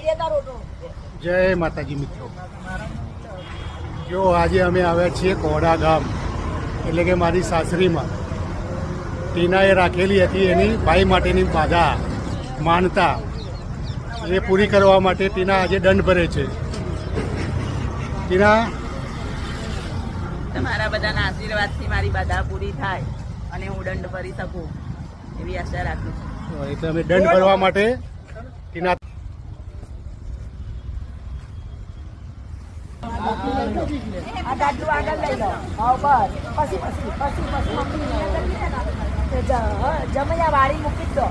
જય માતાજી મિત્રો, જો આજે અમે આવ્યા છીએ કોડા ગામ, એટલે કે મારી સાસરીમાં ટીનાએ રાખેલી હતી એની ભાઈ માટેની બાધા માનતા એ પૂરી કરવા માટે ટીના આજે દંડ ભરે છે. ટીના, તમારા બધાના આશીર્વાદથી મારી બાધા પૂરી થાય અને હું દંડ ભરી શકું એવી આશા રાખું છું. એટલે અમે દંડ ભરવા માટે ટીના જમૈયા વાળી મૂકી દો.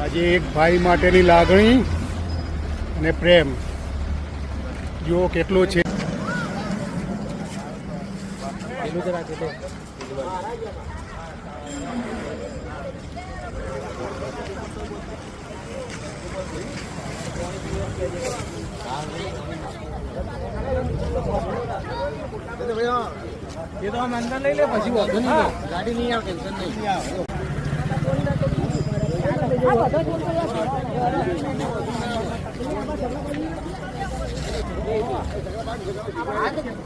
આજે એક ભાઈ માટેની લાગણી અને પ્રેમ જુઓ કેટલો છે. ये तो हम अंदर ले ले પછી વધુ નહીં ગાડી નહીં આવે ટેન્શન નહીં આવે.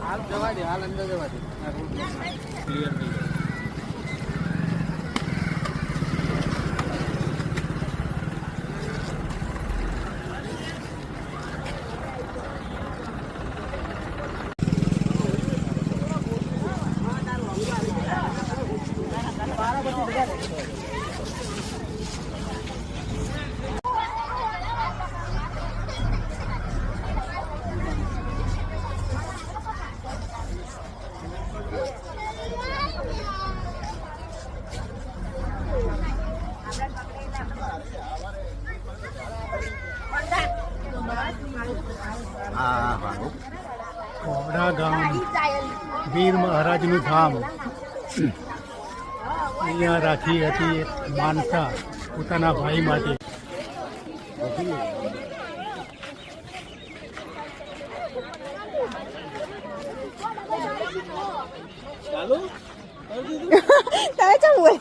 હાલ જવા દે, હાલ અંદર જવા દે, ક્લિયર નહીં. કોડા ગામ વીર મહારાજનું ધામ, અહીંયા રાખી હતી એક માનતા પોતાના ભાઈ માટે. તમે ચમ બોલે?